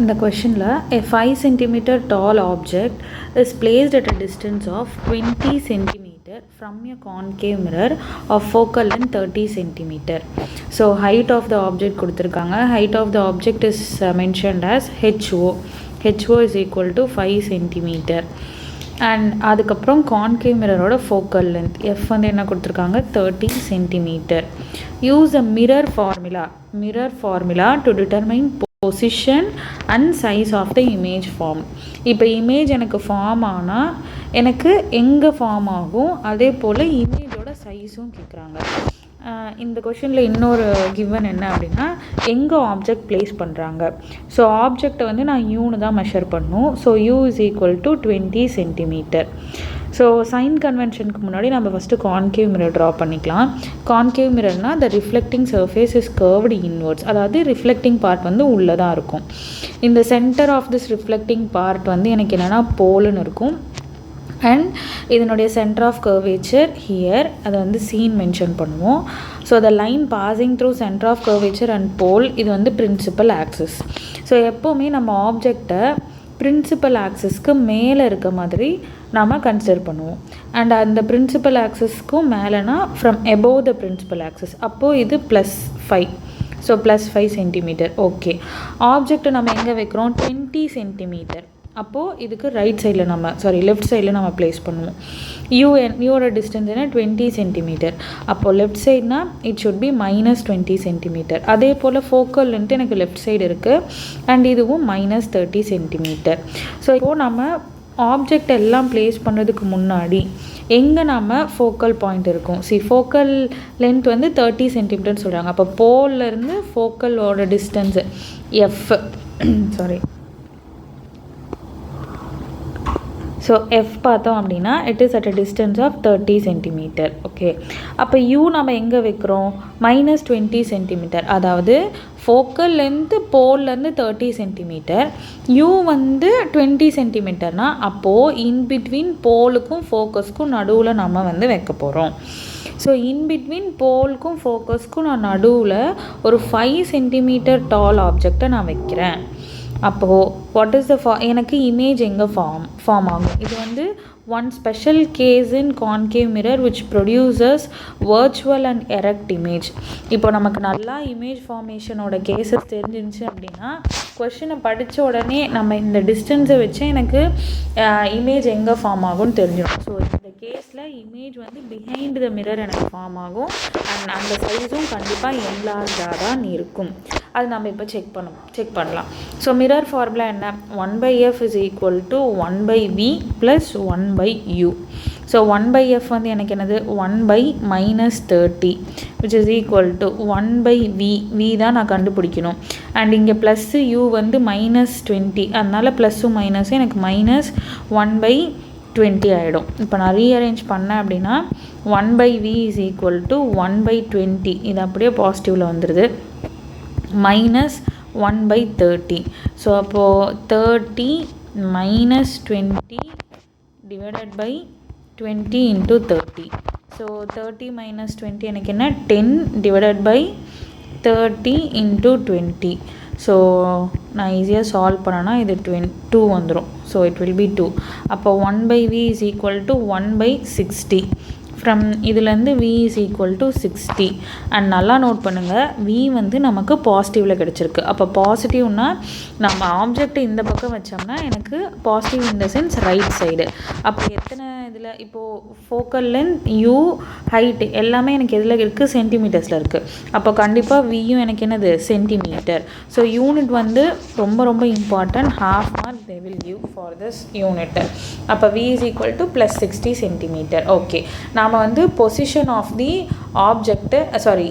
இந்த கொஷனில் a 5 cm tall object is placed at a distance of 20 cm from a concave mirror of focal length 30 cm. So height of the object கொடுத்திருக்காங்க. Height of the object is mentioned as HO. HO is equal to 5 cm. And அதுக்கப்புறம் concave மிரரோட focal length F வந்து என்ன கொடுத்துருக்காங்க 30 centimetre. Use a mirror formula to determine position and size of the image form. இப்போ image எனக்கு form ஆனால் எனக்கு எங்கே ஃபார்ம் ஆகும், அதே போல் இமேஜோட சைஸும் கேட்குறாங்க. இந்த கொஷனில் இன்னொரு கிவன் என்ன அப்படின்னா எங்கே ஆப்ஜெக்ட் ப்ளேஸ் பண்ணுறாங்க. ஸோ ஆப்ஜெக்டை வந்து நான் யூன்னு தான் மெஷர் பண்ணும். So u is equal to 20 centimetre. So sign கன்வென்ஷனுக்கு முன்னாடி நம்ம ஃபஸ்ட்டு கான்கேவ் மிரர் ட்ரா பண்ணிக்கலாம். கான்கேவ் மிரர்னால் the reflecting surface is curved inwards, அதாவது ரிஃப்ளெக்டிங் பார்ட் வந்து உள்ளே தான் இருக்கும். இந்த centre of this reflecting part வந்து எனக்கு என்னென்னா போலுன்னு இருக்கும். அண்ட் இதனுடைய சென்டர் ஆஃப் கர்வேச்சர் ஹியர், அதை வந்து சீன் மென்ஷன் பண்ணுவோம். So the line passing through centre of curvature and pole, இது வந்து பிரின்சிபல் ஆக்சிஸ். ஸோ எப்போவுமே நம்ம ஆப்ஜெக்டை பிரின்சிபல் ஆக்சிஸ்க்கு மேலே இருக்க மாதிரி நாம் கன்சிடர் பண்ணுவோம். அண்ட் அந்த பிரின்சிபல் ஆக்சிஸ்க்கும் மேலேனா from above the principal axis, அப்போது இது +5. So +5 centimetre. ஓகே, ஆப்ஜெக்டை நம்ம எங்கே வைக்கிறோம் 20 சென்டிமீட்டர். அப்போது இதுக்கு ரைட் சைடில் லெஃப்ட் சைடில் நம்ம ப்ளேஸ் பண்ணுவோம். யூவோட டிஸ்டன்ஸ் என்ன 20 சென்டிமீட்டர். அப்போது லெஃப்ட் சைட்னா இட் ஷுட் பி -20 சென்டிமீட்டர். அதே போல் ஃபோக்கல்ன்ட்டு எனக்கு லெஃப்ட் சைடு இருக்குது அண்ட் இதுவும் -30 சென்டிமீட்டர். ஸோ இப்போது நம்ம ஆப்ஜெக்ட் எல்லாம் ப்ளேஸ் பண்ணுறதுக்கு முன்னாடி எங்கே நம்ம ஃபோக்கல் பாயிண்ட் இருக்கும். ஃபோக்கல் லென்த் வந்து 30 சென்டிமீட்டர்னு சொல்கிறாங்க. அப்போ போல்லேருந்து ஃபோக்கலோட டிஸ்டன்ஸு ஸோ எஃப் பார்த்தோம் அப்படின்னா it is at a distance of 30 centimetre. Okay, அப்போ யூ நம்ம எங்கே வைக்கிறோம் -20 சென்டிமீட்டர். அதாவது ஃபோக்கல் லென்த்து போல்லேருந்து 30 சென்டிமீட்டர், யூ வந்து 20 சென்டிமீட்டர்னால் அப்போது இன்பிட்வீன் போலுக்கும் ஃபோக்கஸ்க்கும் நடுவில் நம்ம வந்து வைக்க போகிறோம். ஸோ இன்பிட்வீன் போலுக்கும் ஃபோக்கஸ்க்கும் நான் நடுவில் ஒரு 5 சென்டிமீட்டர் டால் ஆப்ஜெக்டை நான் வைக்கிறேன். அப்போது வாட் இஸ் த எனக்கு இமேஜ் எங்கே ஃபார்ம் ஆகும். இது வந்து one special case in concave mirror which producers virtual and erect image. இப்போ நமக்கு நல்லா இமேஜ் ஃபார்மேஷனோட கேஸஸ் தெரிஞ்சிருந்துச்சு அப்படின்னா கொஷினை படித்த உடனே நம்ம இந்த டிஸ்டன்ஸை வச்சு எனக்கு இமேஜ் எங்கே ஃபார்ம் ஆகும்னு தெரிஞ்சிடும். ஸோ இந்த கேஸில் இமேஜ் வந்து பிஹைண்ட் த மிரர் எனக்கு ஃபார்ம் ஆகும் அண்ட் அந்த சைஸும் கண்டிப்பாக என்லார்ஜாக தான் இருக்கும். அது நம்ம இப்போ செக் பண்ணலாம். ஸோ மிரர் ஃபார்முலா என்ன 1/f is equal to 1/v plus 1/u. So 1/f வந்து எனக்கு என்னது 1/-30 which is equal to 1/v. v தான் நான் கண்டுபிடிக்கணும். அண்ட் இங்கே ப்ளஸ்ஸு u வந்து -20, அதனால் ப்ளஸ்ஸும் மைனஸும் எனக்கு -1/20 ஆகிடும். இப்போ நான் ரீஅரேஞ்ச் பண்ணேன் அப்படின்னா 1/v is equal to 1/20. இது அப்படியே பாசிட்டிவில் வந்துடுது -1/30. ஸோ அப்போது 30 -20 divided by 20 into 30. ஸோ 30 - 20 எனக்கு என்ன 10 divided by 30 into 20. ஸோ நான் ஈஸியாக சால்வ் பண்ணேன்னா இது 2 வந்துடும். So it will be 2. அப்போ 1/v is equal to 1/60. From இதுலேருந்து v is equal to 60. And நல்லா நோட் பண்ணுங்கள், v வந்து நமக்கு பாசிட்டிவில் கிடச்சிருக்கு. அப்போ பாசிட்டிவ்னா நம்ம ஆப்ஜெக்ட் இந்த பக்கம் வச்சோம்னா எனக்கு positive in the sense right side. அப்போ எத்தனை இதில் இப்போது ஃபோக்கல் லென்த் யூ ஹைட் எல்லாமே எனக்கு எதில் இருக்குது சென்டிமீட்டர்ஸில் இருக்குது. அப்போ கண்டிப்பாக வியும் எனக்கு என்னது சென்டிமீட்டர். ஸோ யூனிட் வந்து ரொம்ப important. ½ mark they will give for this unit. அப்போ v is equal to +60 centimetre. Okay, நாம் வந்து position of the object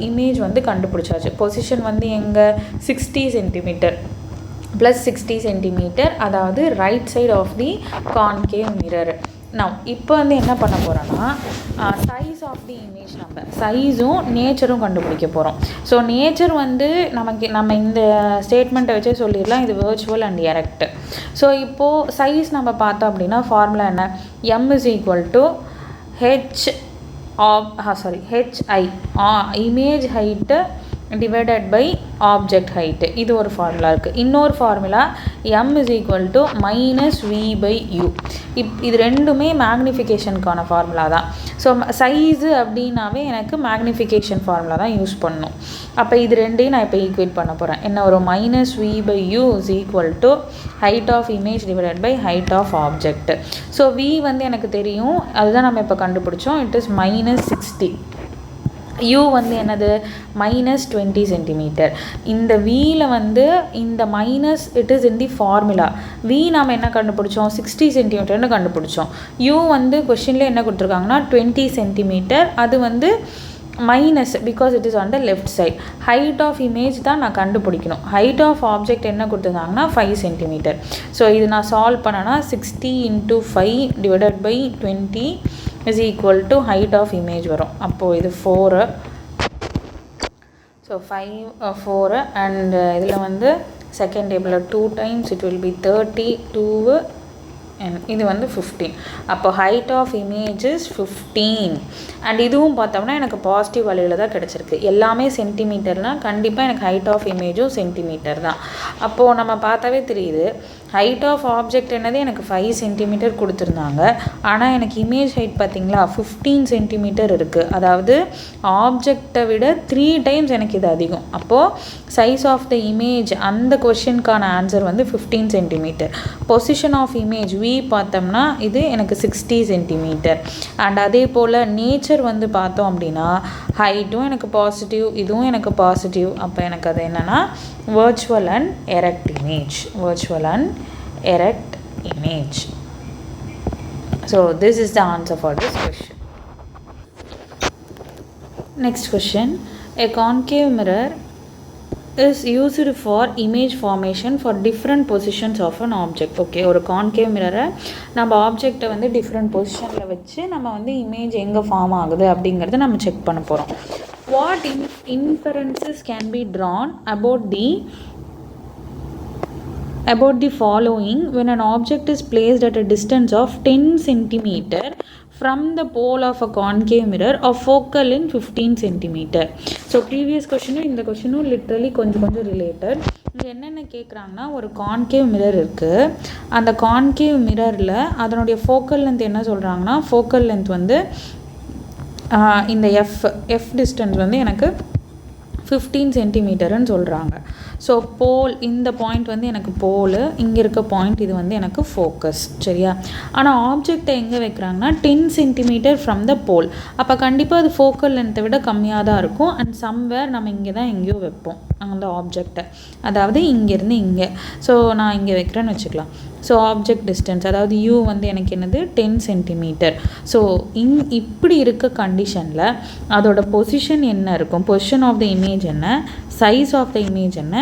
image வந்து கண்டுபிடிச்சாச்சு. பொசிஷன் வந்து எங்கே 60 சென்டிமீட்டர் +60 சென்டிமீட்டர், அதாவது right side of the concave mirror. நான் இப்போ வந்து என்ன பண்ண போகிறோன்னா சைஸ் ஆஃப் தி இமேஜ் நம்ம சைஸும் நேச்சரும் கண்டுபிடிக்க போகிறோம். ஸோ நேச்சர் வந்து நம்ம இந்த ஸ்டேட்மெண்ட்டை வச்சே சொல்லிடலாம், இது வர்ச்சுவல் அண்ட் எரெக்ட். ஸோ இப்போது சைஸ் நம்ம பார்த்தோம் அப்படின்னா ஃபார்முலா என்ன m is equal to hi, image height divided by object height. இது ஒரு ஃபார்முலா இருக்குது. இன்னொரு formula m is equal to minus V by U. இது ரெண்டுமே மேக்னிஃபிகேஷனுக்கான ஃபார்முலா தான். ஸோ சைஸு அப்படின்னாவே எனக்கு மேக்னிஃபிகேஷன் ஃபார்முலா தான் யூஸ் பண்ணணும். அப்போ இது ரெண்டையும் நான் இப்போ ஈக்குவேட் பண்ண போகிறேன். என்ன ஒரு minus V by U is equal to height of image divided by height of object. So V வந்து எனக்கு தெரியும், அதுதான் நம்ம இப்போ கண்டுபிடிச்சோம். It is minus 60. u வந்து என்னது மைனஸ் 20 சென்டிமீட்டர். இந்த வியில் வந்து இந்த minus it is in the formula. V நாம் என்ன கண்டுபிடிச்சோம் 60 சென்டிமீட்டர்னு கண்டுபிடிச்சோம். u வந்து கொஷினில் என்ன கொடுத்துருக்காங்கன்னா 20 சென்டிமீட்டர். அது வந்து minus because it is on the left side. Height of image தான் நான் கண்டுபிடிக்கணும். ஹைட் ஆஃப் ஆப்ஜெக்ட் என்ன கொடுத்துருந்தாங்கன்னா 5 சென்டிமீட்டர். ஸோ இது நான் சால்வ் பண்ணேன்னா 60 × 5 divided by 20 is equal to height of image வரும். அப்போது இது 4. ஸோ 5 4 அண்ட் இதில் வந்து செகண்ட் டேபிளில் 2 times it will be 30 2 and இது வந்து 15. அப்போ height of image is 15. And இதுவும் பார்த்தோம்னா எனக்கு பாசிட்டிவ் வேல்யூவில் தான் கிடச்சிருக்கு. எல்லாமே சென்டிமீட்டர்னால் கண்டிப்பாக எனக்கு ஹைட் ஆஃப் இமேஜும் சென்டிமீட்டர் தான். அப்போது நம்ம பார்த்தாவே தெரியுது ஹைட் ஆஃப் ஆப்ஜெக்ட் என்னது எனக்கு 5 சென்டிமீட்டர் கொடுத்துருந்தாங்க. ஆனால் எனக்கு இமேஜ் ஹைட் பார்த்திங்களா 15 சென்டிமீட்டர் இருக்குது. அதாவது ஆப்ஜெக்டை விட 3 times எனக்கு இது அதிகம். அப்போது சைஸ் ஆஃப் த இமேஜ் அந்த கொஷினுக்கான ஆன்சர் வந்து 15 centimetre. Position of image V பார்த்தோம்னா இது எனக்கு 60 சென்டிமீட்டர். அண்ட் அதே போல் நேச்சர் வந்து பார்த்தோம் அப்படின்னா ஹைட்டும் எனக்கு பாசிட்டிவ், இதுவும் எனக்கு பாசிட்டிவ். அப்போ எனக்கு அது என்னென்னா virtual and erect image. Virtual and erect image. So this is the answer for this question. Next question. A concave mirror is used for image formation for different positions of an object. Okay, ஒரு concave mirror நம்ம ஆப்ஜெக்டை வந்து different பொசிஷனில் வச்சு நம்ம வந்து image எங்கே form ஆகுது அப்படிங்கிறத நம்ம செக் பண்ண போகிறோம். What inferences can be drawn about the following when an object is placed at a distance of 10 centimeter from the pole of a concave mirror of focal length 15 centimeter. So previous question இந்த கொஷினும் literally கொஞ்சம் related. இங்கே என்னென்ன கேட்குறாங்கன்னா ஒரு concave mirror இருக்குது. அந்த concave மிரரில் அதனுடைய focal length என்ன சொல்கிறாங்கன்னா ஃபோக்கல் லென்த் வந்து இந்த எஃப் டிஸ்டன்ஸ் வந்து எனக்கு 15 சென்டிமீட்டர்னு சொல்கிறாங்க. ஸோ போல் இந்த பாயிண்ட் வந்து எனக்கு போலு, இங்கே இருக்க பாயிண்ட் இது வந்து எனக்கு ஃபோக்கஸ். சரியா? ஆனால் ஆப்ஜெக்டை எங்கே வைக்கிறாங்கன்னா 10 சென்டிமீட்டர் ஃப்ரம் த போல். அப்போ கண்டிப்பாக அது ஃபோக்கல் லென்த்தை விட கம்மியாக தான் இருக்கும். அண்ட் சம்வேர் நம்ம இங்கே தான் எங்கேயோ வைப்போம் அந்த ஆப்ஜெக்டை, அதாவது இங்கேருந்து இங்கே. ஸோ நான் இங்கே வைக்கிறேன்னு வச்சுக்கலாம். ஸோ ஆப்ஜெக்ட் டிஸ்டன்ஸ் அதாவது யூ வந்து எனக்கு என்னது 10 சென்டிமீட்டர். ஸோ இப்படி இருக்க கண்டிஷனில் அதோட பொசிஷன் என்ன இருக்கும், பொசிஷன் ஆஃப் த இமேஜ் என்ன, சைஸ் ஆஃப் த இமேஜ் என்ன,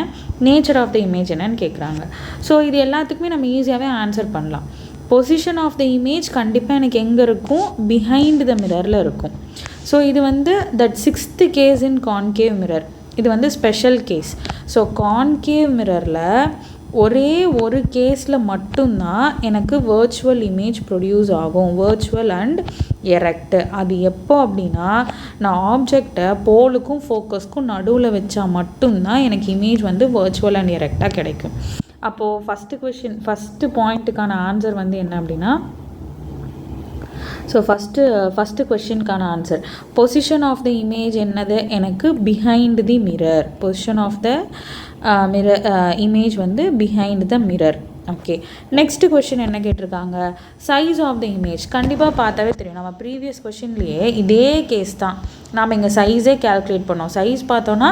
நேச்சர் ஆஃப் த இமேஜ் என்னன்னு கேட்குறாங்க. ஸோ இது எல்லாத்துக்குமே நம்ம ஈஸியாகவே ஆன்சர் பண்ணலாம். பொசிஷன் ஆஃப் த இமேஜ் கண்டிப்பாக எனக்கு எங்கே இருக்கும், பிஹைண்ட் த மிரரில் இருக்கும். ஸோ இது வந்து that 6th case in concave mirror. இது வந்து ஸ்பெஷல் கேஸ். ஸோ கான்கேவ் மிரரில் ஒரே ஒரு கேஸில் மட்டும்தான் எனக்கு வேர்ச்சுவல் இமேஜ் ப்ரொடியூஸ் ஆகும், வேர்ச்சுவல் அண்ட் எரெக்ட். அது எப்போ அப்படின்னா நான் ஆப்ஜெக்டை போலுக்கும் ஃபோக்கஸ்க்கும் நடுவில் வச்சா மட்டும்தான் எனக்கு இமேஜ் வந்து வேர்ச்சுவல் அண்ட் எரெக்டாக கிடைக்கும். அப்போது ஃபஸ்ட்டு பாயிண்ட்டுக்கான ஆன்சர் வந்து என்ன அப்படின்னா, ஸோ ஃபஸ்ட்டு கொஷினுக்கான answer position of the image என்னது எனக்கு behind the mirror. Position of the mirror image வந்து behind the mirror. Okay, next question என்ன கேட்டிருக்காங்க, சைஸ் ஆஃப் த இமேஜ். கண்டிப்பாக பார்த்தாவே தெரியும், நம்ம ப்ரீவியஸ் கொஷின்லேயே இதே கேஸ் தான் நாம் இங்கே சைஸே கேல்குலேட் பண்ணோம். சைஸ் பார்த்தோன்னா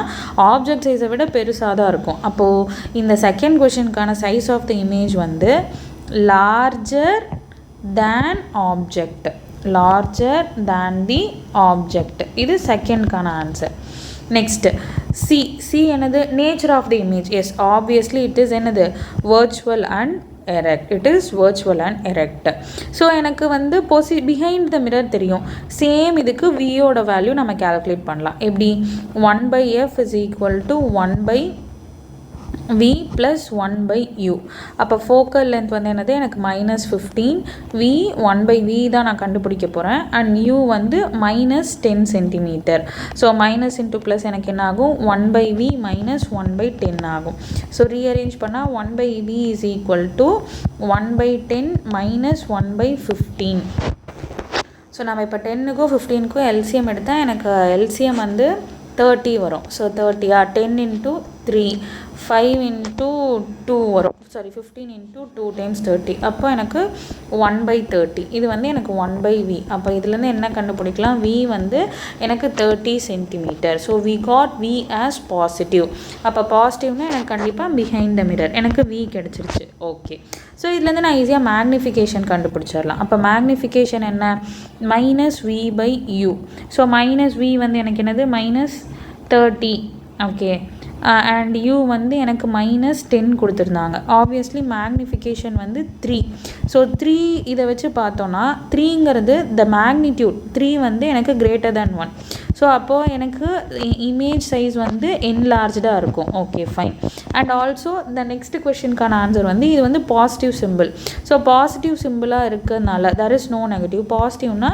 ஆப்ஜெக்ட் சைஸை விட பெருசாக தான் இருக்கும். அப்போது இந்த செகண்ட் கொஷினுக்கான சைஸ் ஆஃப் த இமேஜ் வந்து larger than object, larger than the object. இது செகண்ட்கான ஆன்சர். நெக்ஸ்ட் சி என்னது, nature of the image. Yes, obviously it is என்னது, virtual and erect. It is virtual and erect. So எனக்கு வந்து behind the mirror தெரியும். Same இதுக்கு வியோட value நம்ம கேல்குலேட் பண்ணலாம். எப்படி, 1/f is equal to 1/, v plus 1 by u. அப்போ ஃபோக்கல் லென்த் வந்து என்னது எனக்கு -15, v 1 by v தான் நான் கண்டுபிடிக்க போகிறேன், அண்ட் u வந்து -10 centimetre. So minus into plus எனக்கு என்ன ஆகும், 1 by v minus 1 by 10 ஆகும். ஸோ ரீஅரேஞ்ச் பண்ணால் 1 by v is equal to 1 by 10 minus 1 by 15. So நம்ம இப்போ 10க்கும் 15க்கும் எல்சிஎம் எடுத்தால் எனக்கு எல்சிஎம் வந்து 30 வரும். ஸோ 30 10 into 3 5 into 2 வரும். Sorry 15 into 2 times 30. அப்போ எனக்கு 1 by 30. இது வந்து எனக்கு 1 by v. அப்போ இதுலேருந்து என்ன கண்டுபிடிக்கலாம், v வந்து எனக்கு 30 centimetre. So we got v as positive. அப்போ பாசிட்டிவ்னா எனக்கு கண்டிப்பாக behind the mirror எனக்கு v கிடச்சிருச்சு. ஓகே, ஸோ இதுலேருந்து நான் ஈஸியாக மேக்னிஃபிகேஷன் கண்டுபிடிச்சிடலாம். அப்போ மேக்னிஃபிகேஷன் என்ன, -v by u. So -v வந்து எனக்கு என்னது -30. ஓகே, அண்ட் u வந்து எனக்கு -10 கொடுத்துருந்தாங்க. ஆப்வியஸ்லி மேக்னிஃபிகேஷன் வந்து 3. ஸோ 3 இதை வச்சு பார்த்தோன்னா 3ங்கிறது த மேக்னிடியூட் 3 வந்து எனக்கு கிரேட்டர் தேன் 1. ஸோ அப்போது எனக்கு இமேஜ் சைஸ் வந்து என்லார்ஜாக இருக்கும். Okay fine. And also the next கொஷினுக்கான ஆன்சர் வந்து இது வந்து பாசிட்டிவ் சிம்பிள். ஸோ பாசிட்டிவ் சிம்பிளாக இருக்கிறதுனால there is no negative. பாசிட்டிவ்னா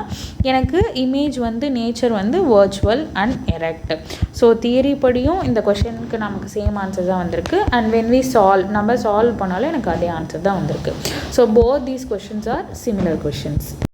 எனக்கு இமேஜ் வந்து நேச்சர் வந்து virtual and erect. So theory படியும் இந்த கொஷனுக்கு நமக்கு சேம் ஆன்சர் தான் வந்திருக்கு. அண்ட் when we நம்ம சால்வ் பண்ணாலும் எனக்கு அதே ஆன்சர் தான் வந்திருக்கு. So both these questions are similar questions.